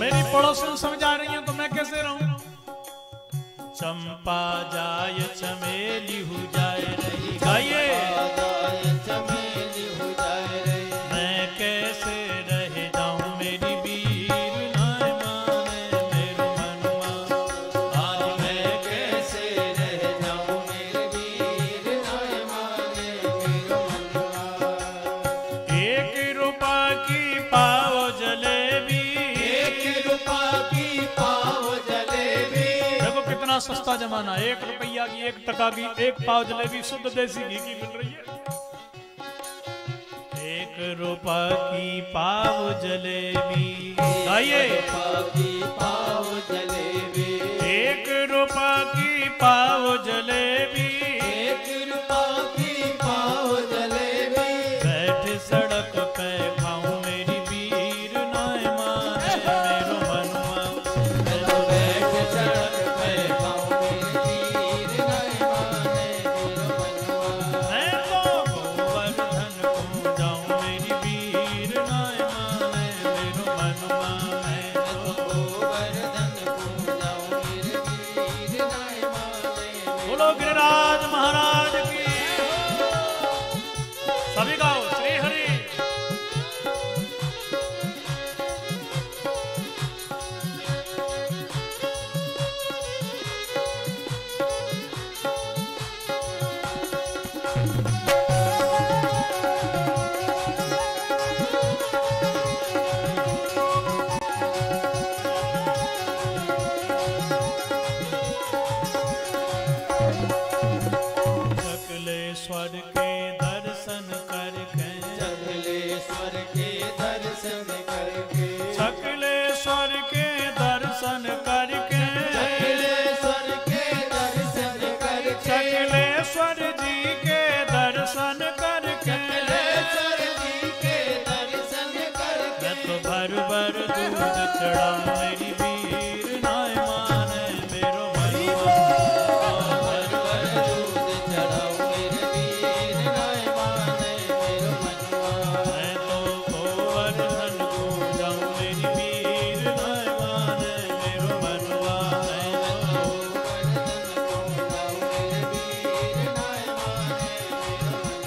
मेरी पड़ोसन समझा रही हैं तो मैं कैसे रहूं? चंपा जाय चमेली हो जाए रही, गाइए चमेली हो जाए रे। मैं कैसे रह जाऊं मेरी वीर नाय माने मेरो मनुआ। आज मैं कैसे रह जाऊं मेरे वीर नाय माने मेरो मनुआ। एक रुपा की पाव जलेबी, एक रुपया की पाव जलेबी। देखो कितना सस्ता जमाना, 1 रुपया की 1 टका की 1 पाव जलेबी शुद्ध देसी घी की मिल रही है। 1 रुपया की पाव जलेबी, आइए 1 रुपया की पाव जलेबी। 1 रुपया की पाव जलेबी, 1 रुपया की पाव जलेबी। बैठ सड़क पे खाऊं मेरी वीर नाय माने मेरो मनुआ। मैं तो बैठ सड़क पे खाऊं मेरे वीर नाय माने मेरो मनुआ। मैं तो गोवर्धन को जाऊं मेरी वीर नाय माने मेरो मनुआ। मैं तो गोवर्धन को जाऊं मेरे वीर नाय माने। बोलो गिरिराज महाराज की, सभी गाओ श्री हरि। सकलेश्वर के दर्शन करके, सकलेश्वर के दर्शन करके। सकलेश्वर के दर्शन करके, सकलेश्वर के दर्शन करके। सकलेश्वर जी के दर्शन करके, सकलेश्वर जी के दर्शन करके। मैं तो भर भर दूध चढ़ाऊं मेरी वीर नाय माने मेरो मनुआ। भर भर दूध चढ़ाऊं मेरे वीर नाय माने मेरो मनुआ। मैं तो गोवर्धन को जाऊं मेरी वीर नाय माने मेरो मनुआ। मैं तो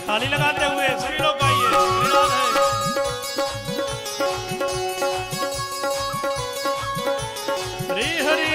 ताली लगाते हुए सभी लोग गाइए श्रीराम है। श्री हरि।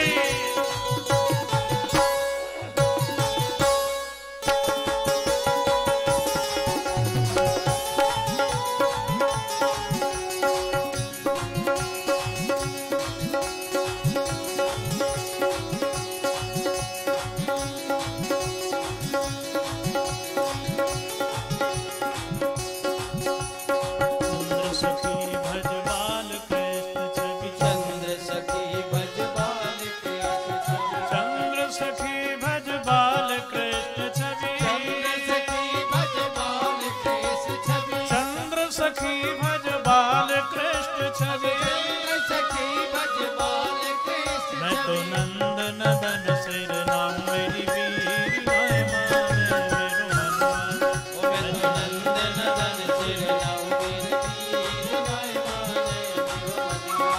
चंद्र सखी भज बाल कृष्ण छवि, चंद्र सखी भज बाल कृष्ण छवि। चंद्र सखी भज बाल कृष्ण छवि, चंद्र सखी भज बाल कृष्ण छवि। चंद्र सखी भज बाल कृष्ण छवि। चंद्र सखी भज बाल कृष्ण मैं तो छवि। नंद नदन सिर नाम मेरी वीर नाय माने मेरो मनुआ। ओ मैं तो नंद नदन सिर नाऊ मेरे वीर नाय माने मेरो मनुआ।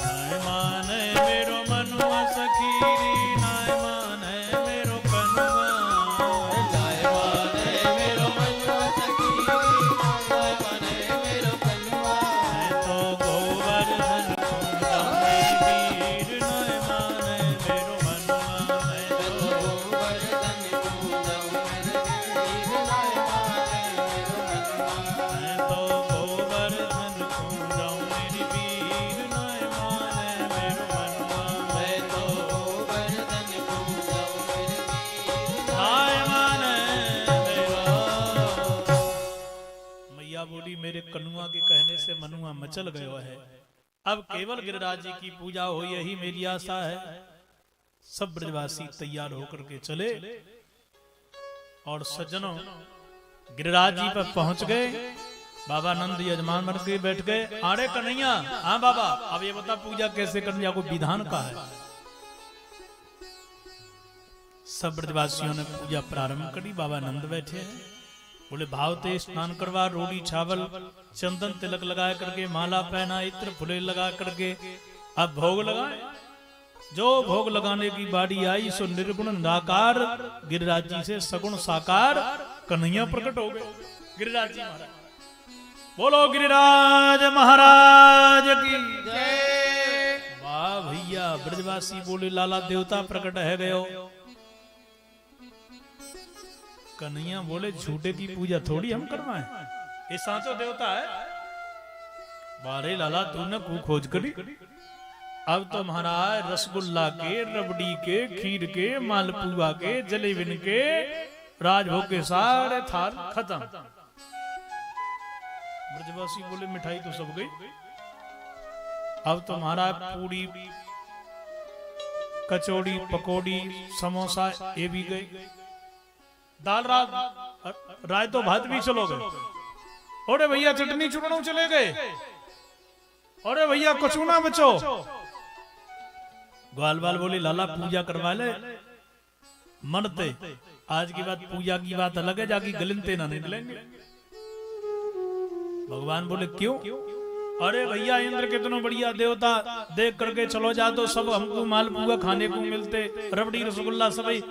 नाय माने मेरो मनुआ सखीरी नाय माने मेरो कनुआ। नाय माने मेरो मनुआ सखी। नाय माने मेरो कनुआ। मैं तो गोवर्धन को जाऊं मेरी वीर नाय माने मेरो मनुआ। मैं मैं तो गोवर्धन को जाऊं मेरे वीर नाय माने मेरो मनुआ। मैं तो गोवर्धन को जाऊं मेरी वीर नाय माने मेरो मनुआ। मैं तो गोवर्धन को जाऊं मेरे वीर नाय माने मेरा। मैया बोली मेरे कनुआ के कहने से मनुआ मचल गयो है। अब केवल गिरिराज जी की पूजा हो यही मेरी आशा है। सब ब्रजवासी तैयार होकर के चले और सज्जनों गिरिराज जी पर पहुंच गए। बाबा नंद यजमान बन के बैठ गए। अरे कन्हैया, हाँ बाबा, अब ये बता पूजा कैसे करनी, आपको विधान का है। सब ब्रजवासियों ने पूजा प्रारंभ करी। बाबा नंद बैठे हैं। बोले भावते स्नान करवा, रोटी चावल चंदन तिलक लगा करके, माला पहना, इत्र फुले लगा करके अब भोग लगाए। जो भोग लगाने की बारी आई सो निर्गुण निराकार गिरिराज जी से सगुण साकार कन्हैया प्रकट हो गए। गिरिराज जी महाराज, बोलो गिरिराज महाराज की जय। वाह भैया। ब्रजवासी बोले लाला देवता प्रकट है गयो। कन्हैया बोले झूठे की पूजा थोड़ी हम करवाएं, ये साचो देवता है। बारे लाला तूने कू खोज करी। अब तो महाराज रसगुल्ला के, रबड़ी के, खीर के, मालपुआ के, जलेबिन के, राजभोग के सारे थाल खत्म। ब्रजवासी बोले मिठाई तो सब गई। अब तो महाराज पूरी, कचौड़ी, पकौड़ी, समोसा ये भी गए। दाल राय तो भात भी चलो गए। अरे भैया चटनी चूरन चले गए। अरे भैया कचूना बचो। ग्वाल बाल बोले लाला पूजा करवा ले मनते, आज की बात पूजा की बात अलग है, जाके गलिनते ना निकलेंगे। भगवान बोले क्यों? अरे भैया इंद्र कितना बढ़िया देवता, देख करके चलो जा तो सब हमको मालपुआ खाने को मिलते, रबड़ी रसगुल्ला सभी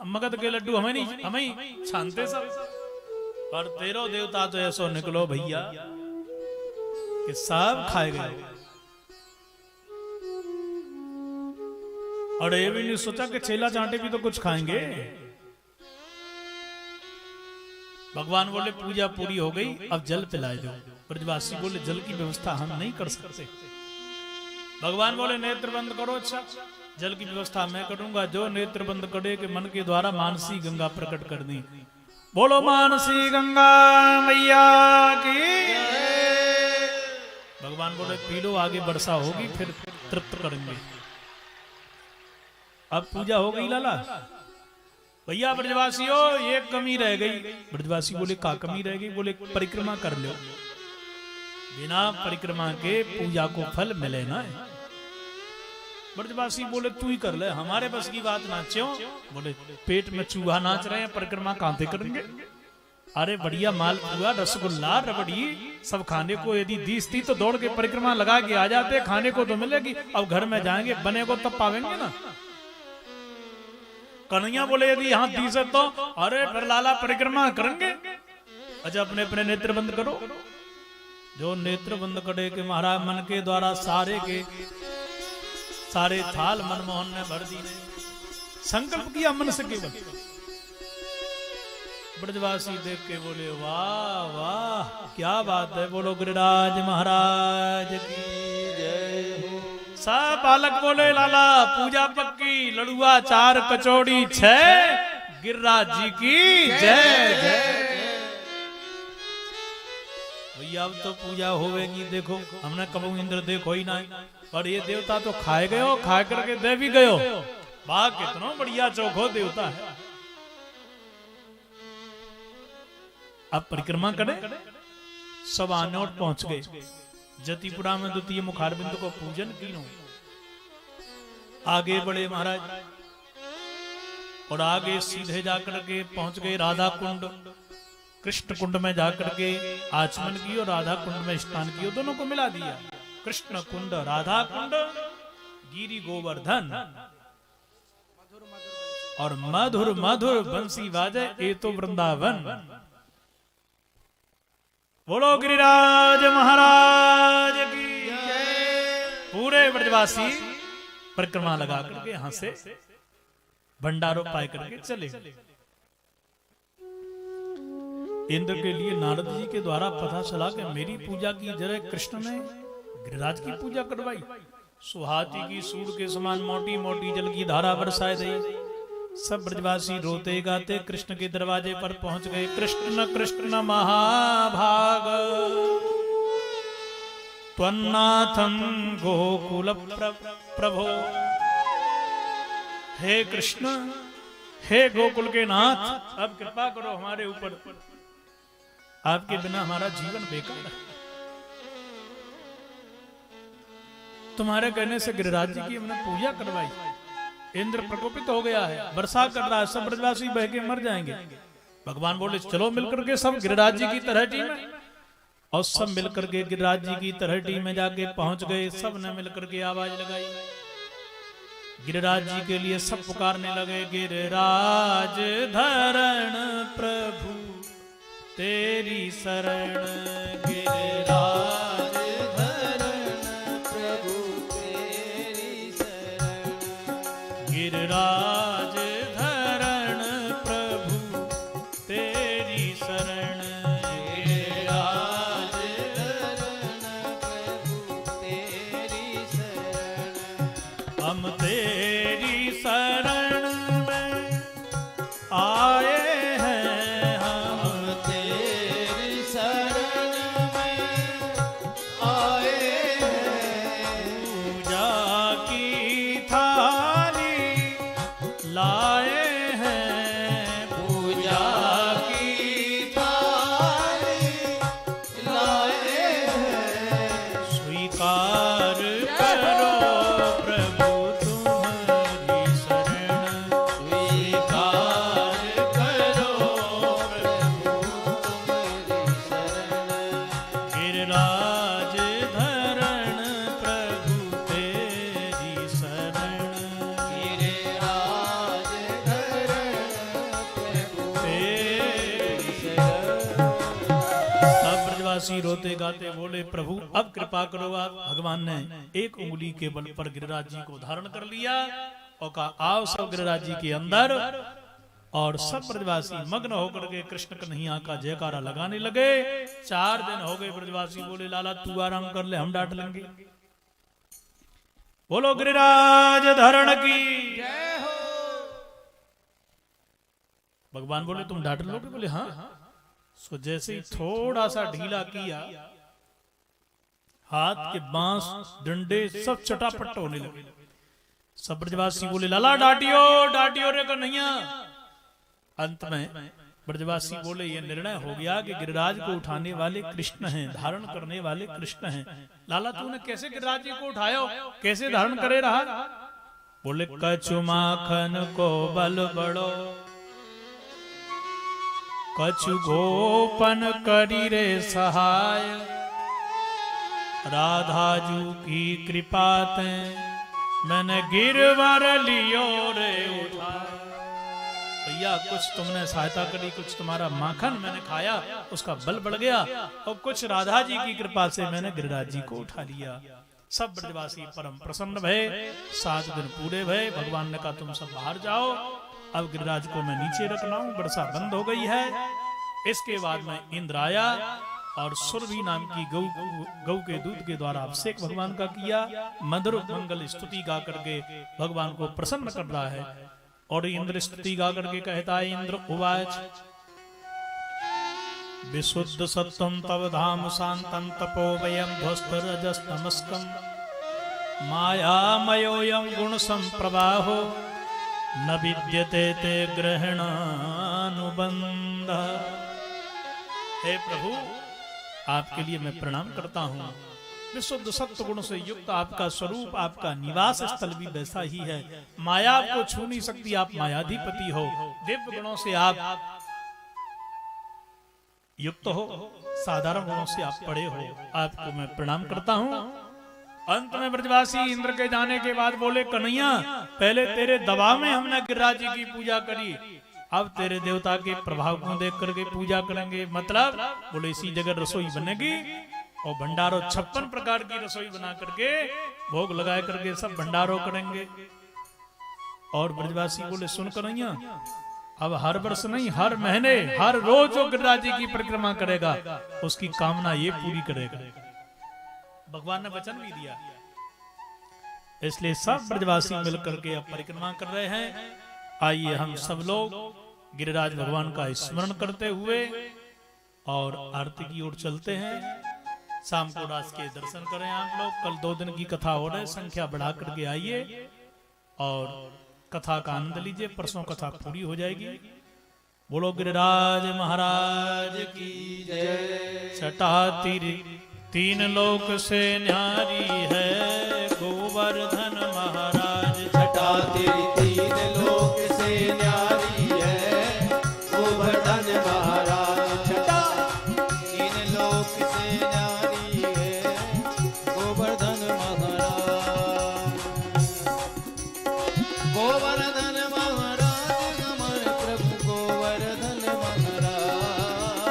मगध के लड्डू हमें नहीं, हमें ही छानते सब। और तेरो देवता तो ऐसो निकलो भैया कि सब खाए गए। और ये भी नहीं सोचा कि छेला चांटे भी तो कुछ खाएंगे। भगवान बोले पूजा पूरी हो गई, अब जल पिलाए दो। ब्रजवासी बोले जल की व्यवस्था हम नहीं कर सकते। भगवान बोले नेत्र बंद करो। अच्छा जल की व्यवस्था मैं करूंगा, जो नेत्र बंद करे के मन के द्वारा मानसी गंगा प्रकट कर दी। बोलो मानसी गंगा मैया की। भगवान बोले पी लो, आगे वर्षा होगी फिर तृप्त करेंगे। अब पूजा हो गई लाला। भैया ब्रजवासियों एक कमी रह गई। ब्रजवासी बोले का कमी रह गई? बोले परिक्रमा कर लो, बिना परिक्रमा के पूजा को फल मिले ना। ब्रजवासी बोले तू ही कर ले, हमारे बस की बात ना। क्यों? बोले पेट में चूहा नाच रहे हैं, परिक्रमा कहां से करेंगे? अरे बढ़िया मालपुआ, रसगुल्ला, रबड़ी सब खाने को यदि दीस थी तो दौड़ के परिक्रमा लगा के आ जाते, खाने को तो मिलेगी। अब घर में जाएंगे बने को तब पावेंगे ना। कन्हैया बोले यदि यहाँ दीस है तो अरे फिर लाला परिक्रमा करेंगे। अच्छा अपने अपने नेत्र बंद करो। जो नेत्र बंद करे के महाराज मन के द्वारा सारे के सारे थाल मनमोहन ने भर दी। संकल्प किया मन से केवल। ब्रजवासी देख के बोले वाह वाह क्या बात है। बोलो गिरिराज महाराज की जय हो। सब बालक बोले लाला पूजा पक्की, लड़ुआ 4 कचौड़ी 6, गिरिराज जी की जय जय। भैया अब तो पूजा होवेगी। देखो हमने कबू इंद्र देखो ही ना, पर ये देवता तो खाए गयो, खा करके दे भी गयो। वाह कितना बढ़िया चौखो देवता है। अब परिक्रमा करें। सब आने और पहुंच गए। जतिपुरा में द्वितीय मुखारबिंद को पूजन तीनों आगे बढ़े महाराज, और आगे सीधे जाकर के पहुंच गए राधा कुंड। कृष्ण कुंड में जाकर के आचमन की और राधा कुंड में स्नान किया, दोनों को मिला दिया। कृष्ण कुंड राधा कुंड, गिरी गोवर्धन, और मधुर मधुर बंसी बाजे ये तो वृंदावन। बोलो गिरिराज महाराज की जय। पूरे ब्रजवासी परिक्रमा लगा करके यहां से भंडारो पाए करके चले। इंद्र के लिए नारद जी के द्वारा पता चला कि मेरी पूजा की जगह कृष्ण ने गिरिराज की पूजा करवाई। सुहाती की सूर के समान मोटी मोटी जल की धारा बरसाए गई। सब ब्रजवासी रोते गाते कृष्ण के दरवाजे पर पहुंच गए। कृष्ण कृष्ण महाभाग त्वन्नाथं गोकुल प्रभो। हे कृष्ण, हे गोकुल के नाथ, अब कृपा करो हमारे ऊपर। आपके बिना हमारा जीवन बेकार है। तुम्हारे कहने से गिरिराज जी की हमने पूजा करवाई। इंद्र प्रकोपित हो गया है, वर्षा कर रहा है, सब ब्रजवासी बह के मर जाएंगे। भगवान बोले चलो मिलकर के सब गिरिराज जी की तलहटी में, और सब मिलकर के गिरिराज जी की तलहटी में जाके पहुंच गए। सब ने मिलकर के आवाज लगाई गिरिराज जी के लिए, सब पुकारने लगे गिरिराज धरण प्रभु तेरी शरण, गिरिराज प्रभु तेरी शरण, गिरिराज धरण प्रभु तेरी शरण, गिरिराज धरण प्रभु तेरी शरण, हम तेरी शरण में आए हैं, हम तेरी शरण में आए हैं, पूजा की थाली लाए हैं, पूजा की थाली लाए हैं, स्वीकार करो प्रभु तुम्हारी शरण, स्वीकार करो प्रभु तुम्हारी शरण, गिरिराज धरण प्रभु तेरी शरण, गिरिराज धरण प्रभु तेरी शरण। सब ब्रजवासी रोते गाते बोले प्रभु अब कृपा करो आप। भगवान ने एक उंगली के बल पर गिरिराज जी को धारण कर लिया और कहा आओ सब गिरिराज जी के अंदर, और सब ब्रजवासी मग्न होकर के कृष्ण कन्हैया का जयकारा लगाने लगे। 4 दिन हो गए, ब्रजवासी बोले लाला तू आराम कर ले, हम डांट लेंगे। बोलो गिरिराज धरण की। जय हो। भगवान बोले तुम डांट लोगे? बोले हाँ। सो जैसे ही थोड़ा सा ढीला किया, हाथ के बांस डंडे सब चटापट होने लगे। सब ब्रजवासी बोले लाला डांटियो डांटियो रे कन्हैया। अंत में ब्रजवासी बोले ये निर्णय हो गया कि गिरिराज को उठाने वाले कृष्ण हैं, धारण करने वाले कृष्ण हैं। लाला तूने कैसे गिरिराज जी को उठायो, कैसे धारण करे रहा? बोले कछु माखन को बल बड़ो, कछु गोपन करी रे सहाय, राधा जू की कृपा ते मैंने गिरवर लियो रे उठा। भैया कुछ तुमने सहायता करी, कुछ तुम्हारा माखन मैंने खाया, उसका बल बढ़ गया, और कुछ राधा जी की कृपा से मैंने गिरिराज जी को उठा लिया। सब ब्रजवासी परम प्रसन्न भय। 7 दिन पूरे भय। भगवान ने कहा तुम सब बाहर जाओ, अब गिरिराज को मैं नीचे रखना हूं, वर्षा बंद हो गई है। इसके बाद में इंद्र आया और सुरभि नाम की गौ के दूध के द्वारा अभिषेक भगवान का किया। मधुर मंगल स्तुति गा करके भगवान को प्रसन्न कर रहा है। और इंद्र स्तुति गा करके कहता है इंद्र उवाच विशुद्ध सत्वं तव धाम शांतं तपोवयं ध्वस्त रजस्तमस्कं मायामयोऽयं गुण संप्रवाहो न विद्यते ते ग्रहणानुबंध। हे प्रभु आपके लिए मैं प्रणाम करता हूँ। विशुद्ध सत्व गुण से युक्त आपका स्वरूप, आपका निवास स्थल भी वैसा ही है। माया आपको छू नहीं सकती, आप मायाधिपति हो। दिव्य गुणों से आप युक्त हो, साधारण गुणों से आप पड़े हो। आपको मैं प्रणाम करता हूँ। अंत में ब्रजवासी इंद्र के जाने के बाद बोले कन्हैया पहले तेरे दबाव में हमने गिरिराज जी की पूजा करी, अब तेरे देवता के प्रभाव को देख करके पूजा करेंगे। मतलब बोले इसी जगह रसोई बनेगी और भंडारों 56 प्रकार की रसोई बना करके भोग लगा करके सब भंडारों करेंगे। और ब्रजवासी बोले सुन कन्हैया अब हर वर्ष नहीं, हर महीने हर रोज जो गिरिराज जी की परिक्रमा करेगा उसकी कामना ये पूरी करेगा। भगवान ने वचन भी दिया। इसलिए सब ब्रजवासी मिलकर के अब परिक्रमा कर रहे हैं। आइए हम सब लोग गिरिराज भगवान का स्मरण करते हुए और आरती की ओर चलते हैं। शाम को रास के दर्शन करें आप लोग। कल 2 दिन की कथा हो रही, संख्या बढ़ा करके आइए और कथा का आनंद लीजिए। परसों कथा पूरी हो जाएगी। बोलो गिरिराज महाराज की जय। छठा तीन लोक से न्यारी है गोवर्धन महाराज। छठा तीन लोक से न्यारी है गोवर्धन गोवर्धन महाराज हमारे प्रभु गोवर्धन महाराज,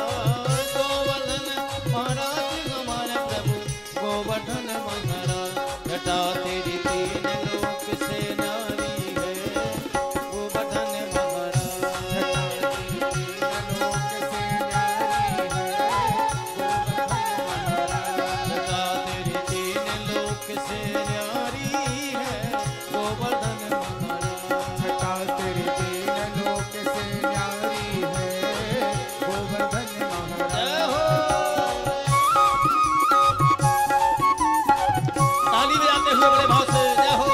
गोवर्धन महाराज हमारे प्रभु गोवर्धन महाराज। जटा तेरी तीन लोक से न्यारी है गोवर्धन महाराज, जटा तेरी तीन लोक से न्यारी है गोवर्धन महाराज। जटा तेरी तीन लोक से न्यारी है गोवर्धन महाराज। जय हो। ताली बजाते हुए बड़े भाव से जय हो।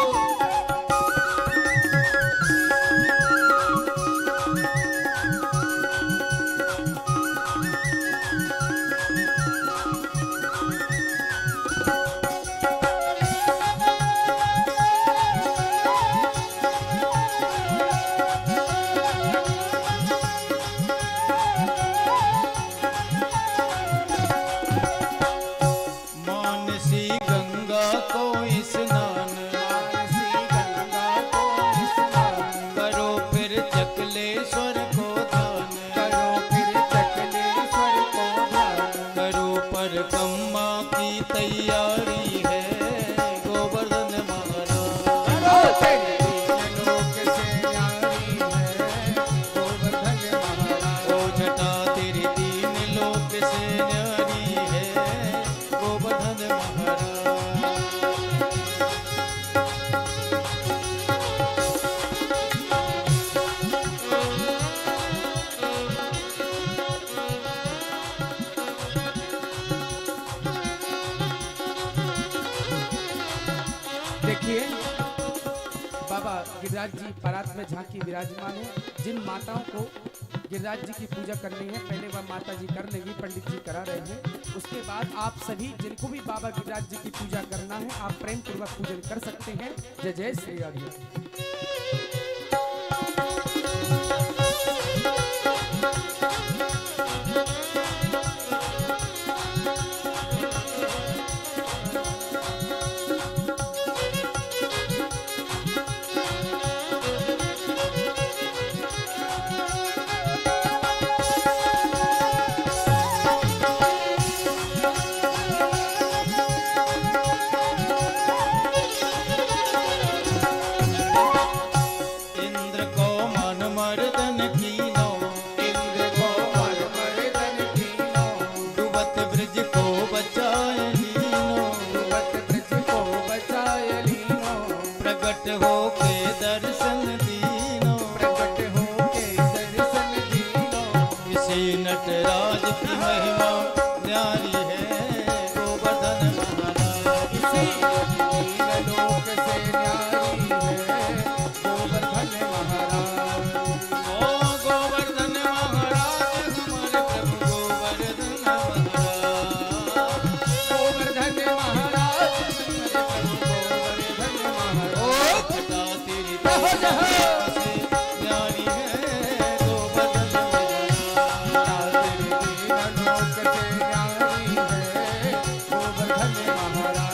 मानसी गंगा को स्नान, मानसी गंगा को स्नान, करो फिर चकलेश्वर को ध्यान, करो फिर चकलेश्वर को ध्यान। करो परिक्रमा की तैयारी है गोवर्धन महाराज। जटा तेरी तीन लोक से न्यारी है गोवर्धन महाराज। ओ जटा तेरी तीन लोक से न्यारी है गोवर्धन महाराज। देखिए बाबा गिरिराज जी बारात में झांकी विराजमान है। जिन माताओं को गिरिराज जी की पूजा करनी है पहले वह माता जी कर लेंगी, पंडित जी करा रहे हैं। उसके बाद आप सभी जिनको भी बाबा गिरिराज जी की पूजा करना है आप प्रेम पूर्वक पूजन कर सकते हैं। जय जय श्री राधे। इंद्र को मन मर्दन कीनो, इंद्र को मन मर्दन कीनो, डूबत ब्रज को बचाए लीनो, डूबत ब्रज को बचाए लीनो, प्रकट हो के दर्शन दीनो, प्रकट हो के दर्शन दीनो। इसी नटराज की महिमा न्यारी है गोवर्धन महाराज। इसी तीन लोक से न्यारी है गोवर्धन महाराज। ओ गोवर्धन महाराज हमारे प्रभु गोवर्धन महाराज। गोवर्धन महाराज हमारे प्रभु गोवर्धन महाराज। ओ जटा तेरी जय हो, जय हो। से न्यारी है गोवर्धन महाराज। तेरी तीन लोक से न्यारी है गोवर्धन महाराज।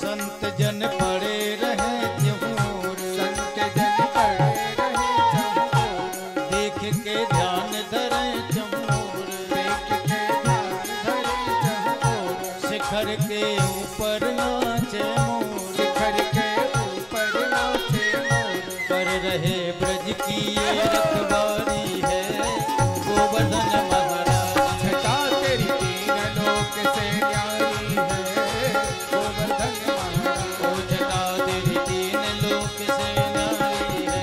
संत जन पड़े रहे त्योर, संत जन पड़े रहे चमोर, देख के ध्यान धरे चमोर, देख के ध्यान धरे चमोर, शिखर के ऊपर नाचे मोर, शिखर के ऊपर नाचे मोर। कर रहे ब्रज की ये रखवारी है गोवर्धन महाराज। जटा तेरी तीन लोक से न्यारी है गोवर्धन महाराज। ओ जटा तेरी तीन लोक से न्यारी है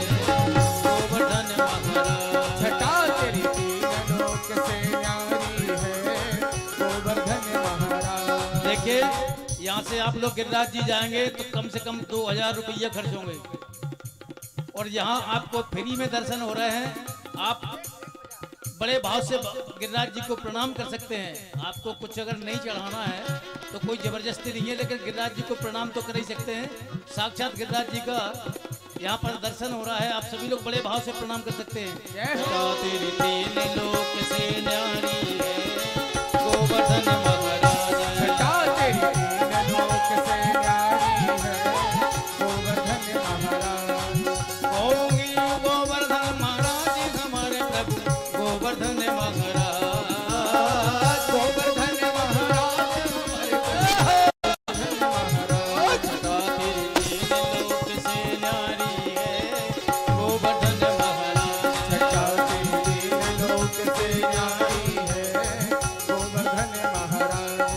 गोवर्धन महाराज। जटा तेरी तीन लोक से न्यारी है गोवर्धन महाराज। देखिए यहाँ से आप लोग गिरिराज जी जाएंगे तो कम से कम 2000 रुपये खर्च होंगे और यहाँ आपको फ्री में दर्शन हो रहे हैं। आप बड़े भाव से गिरिराज जी को प्रणाम कर सकते हैं। आपको कुछ अगर नहीं चढ़ाना है तो कोई जबरदस्ती नहीं है, लेकिन गिरिराज जी को प्रणाम तो कर ही सकते हैं। साक्षात गिरिराज जी का यहाँ पर दर्शन हो रहा है, आप सभी लोग बड़े भाव से प्रणाम कर सकते हैं। तेरी तीन लोक से न्यारी है गोवर्धन महाराज, तेरी तीन लोक से न्यारी है गोवर्धन महाराज। होंगी गोवर्धन महाराज हमारे प्रभु गोवर्धन महाराज, गोवर्धन महाराज हमारे गोवर्धन महाराज। तेरी तीन लोक से न्यारी है गोवर्धन महाराज, तेरी तीन लोक से न्यारी है गोवर्धन महाराज।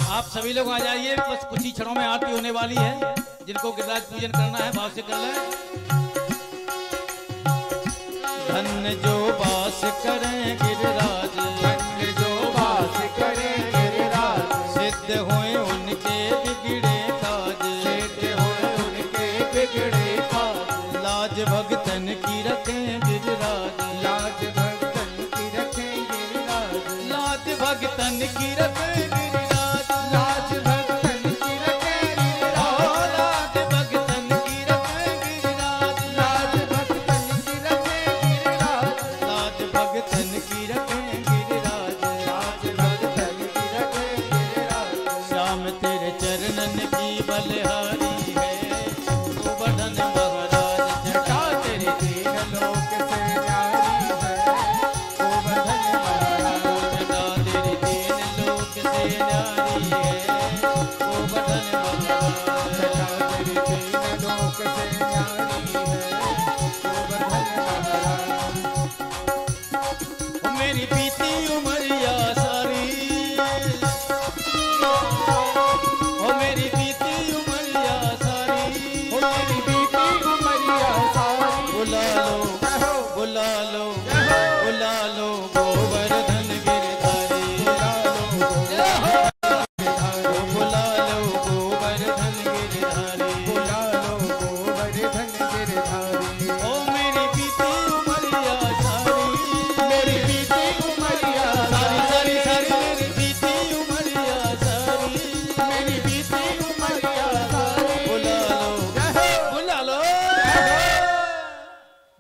आप सभी लोग आ जाइए, बस कुछ ही क्षणों में आरती होने वाली है। जिनको गिरिराज पूजन करना है भाव से कर लें। धन्य जो वास करें गिरिराज, धन्य जो वास करे गिरिराज, सिद्ध हुए उनके बिगड़े काज, सिद्ध होए उनके बिगड़े काज। लाज भगतन की रखें गिरिराज, लाज भक्तन की रखें गिरिराज, लाज भगतन की रखें गिरिराज, लाज भक्तन की रखें गिरिराज, लाज भगतन की रखें गिरिराज, लाज भक्तन की रखें गिरिराज, लाज भगतन की रखें गिरिराज। लाज भक्तन की रखें गिरिराज। श्याम तेरे चरणन की बलिहारी है गोवर्धन महाराज, जटा तेरी तीन लोक से न्यारी है गोवर्धन महाराज। जटा तेरी तीन लोक से न्यारी है गोवर्धन महाराज, जटा तेरी तीन लोक से न्यारी है गोवर्धन महाराज। ओ मेरी बीती उमरिया सारी, ओ मेरी बीती उमरिया सारी, ओ मेरी बीती उमरिया सारी, बुला लो कहो बुला लो बुला लो गोवर्धन गिरधारी, बुला लो गोवर्धन गिरधारी, बुला लो गोवर्धन गिरधारी। ओ मेरी बीती उमरिया सारी, मेरी बीती उमरिया सारी सारी, सारी सारी मेरी बीती उमरिया सारी, मेरी बीती उमरिया सारी। बुला लो बुला लो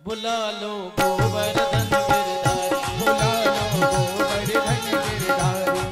बुला लो गोवर्धन गिरधारी, बुला लो गोवर्धन गिरधारी।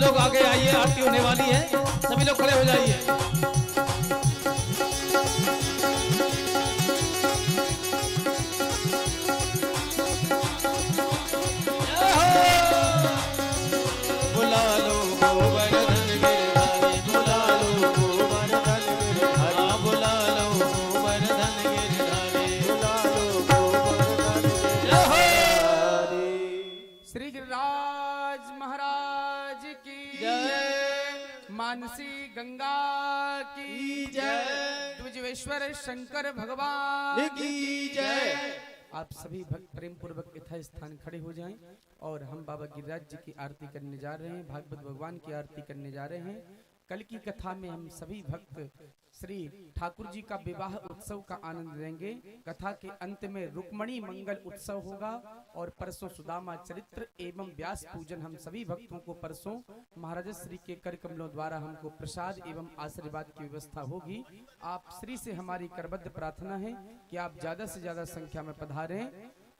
लोग आगे आइए, आरती होने वाली है, सभी लोग खड़े हो जाइए। बुला लो गोवर्धन गिरधारी, बुला लो गोवर्धन गिरधारी, हाँ बुला लो गोवर्धन गिरधारी, बुला लो गोवर्धन गिरधारी। श्री गिरिराज महाराज की जय, मानसी गंगा की जय, द्विजेश्वर शंकर भगवान की जय। आप सभी भक्त प्रेम पूर्वक यथा स्थान खड़े हो जाएं और हम बाबा गिरिराज जी की आरती करने जा रहे हैं, भागवत भगवान की आरती करने जा रहे हैं। कल की कथा में हम सभी भक्त श्री ठाकुर जी का विवाह उत्सव का आनंद लेंगे। कथा के अंत में रुक्मणी मंगल उत्सव होगा और परसों सुदामा चरित्र एवं व्यास पूजन हम सभी भक्तों को परसों महाराज श्री के कर कमलों द्वारा हमको प्रसाद एवं आशीर्वाद की व्यवस्था होगी। आप श्री से हमारी करबद्ध प्रार्थना है कि आप ज्यादा से ज्यादा संख्या में पधारें।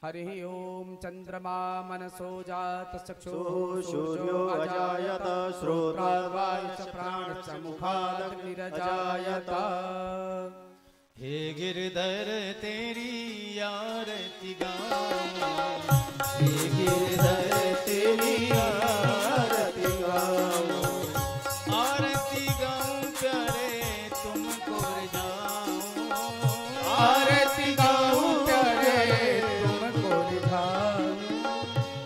हरि ओम चंद्रमा मनसो जात चक्षुः सूर्यो अजायत श्रोत्रावाच प्राणश्च मुखादग्निरजायत। हे गिरधर तेरी आरती गाऊं, हे गिरधर तेरी आरती गाऊं, आरती गाऊं प्यारे तुमको रिझाऊं, आरती गाऊं प्यारे तुमको रिझाऊं।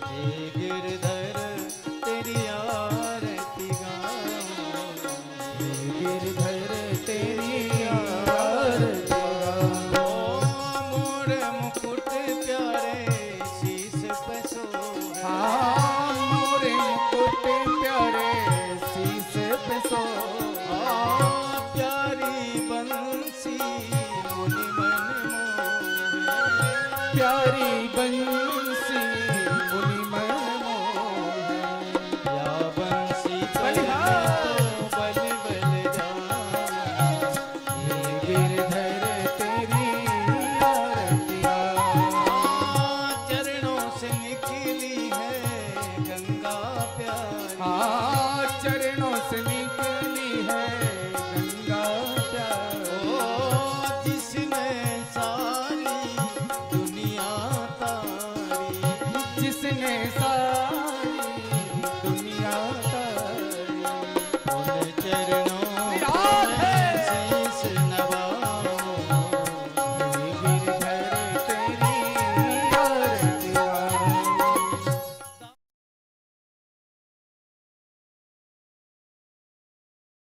हे गिरधर तेरी आरती गाऊं, हे गिरधर तेरी आरती गाऊं। मोर मुकुट प्यारे शीश पे सोहे, हाँ मोरे मुकुट प्यारे शीश पे सोहे, प्यारी बंसी मुनि मन मोहे, प्यारी बंसी मुनि मन मोहे। या बंसी बलिहार। तो बल बल जाए, हे गिरधर तेरी आरती गाऊं। चरणों से निकली है